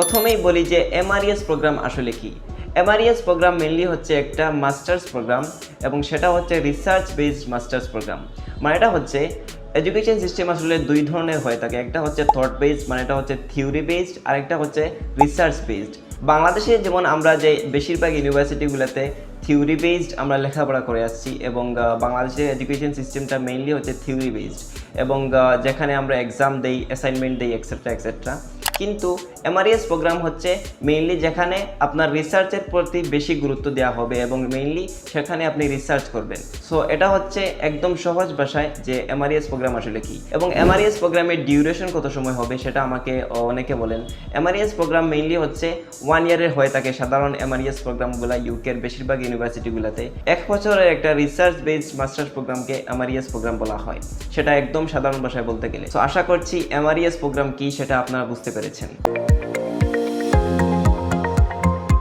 প্রথমেই বলি যে এমআরইএস প্রোগ্রাম আসলে কি। এমআরইএস প্রোগ্রাম মেনলি হচ্ছে একটা মাস্টার্স প্রোগ্রাম এবং সেটা হচ্ছে রিসার্চ বেসড মাস্টার্স প্রোগ্রাম। মানে এটা হচ্ছে এডুকেশন সিস্টেম আসলে দুই ধরনের হয়ে থাকে, একটা হচ্ছে থট বেসড মানে এটা হচ্ছে থিওরি বেসড, আর একটা হচ্ছে রিসার্চ বেসড। বাংলাদেশে যেমন আমরা যে বেশিরভাগ ইউনিভার্সিটিগুলোতে থিওরি বেসড আমরা লেখাপড়া করে আসছি এবং বাংলাদেশের এডুকেশন সিস্টেমটা মেইনলি হচ্ছে থিওরি বেসড এবং যেখানে আমরা এক্সাম দেই, অ্যাসাইনমেন্ট দেই, এক্সেট্রা এক্সেট্রা। কিন্তু এমআরইএস প্রোগ্রাম হচ্ছে মেইনলি যেখানে আপনার রিসার্চের প্রতি বেশি গুরুত্ব দেওয়া হবে এবং মেইনলি সেখানে আপনি রিসার্চ করবেন। সো এটা হচ্ছে একদম সহজ ভাষায় যে এমআরইএস প্রোগ্রাম আসলে কি এবং এমআরইএস প্রোগ্রামের ডিউরেশন কত সময় হবে সেটা আমাকে অনেকে বলেন। এমআরইএস প্রোগ্রাম মেইনলি হচ্ছে 1 ইয়ারের হয়ে থাকে সাধারণ এমআরইএস প্রোগ্রামগুলো ইউকের বেশিরভাগ ইউনিভার্সিটিগুলোতে। 1 বছরের একটা রিসার্চ বেসড মাস্টার্স প্রোগ্রামকে এমআরইএস প্রোগ্রাম বলা হয়, সেটা একদম সাধারণ ভাষায় বলতে গেলে। সো আশা করছি এমআরইএস প্রোগ্রাম কি সেটা আপনারা বুঝতে পেরেছেন।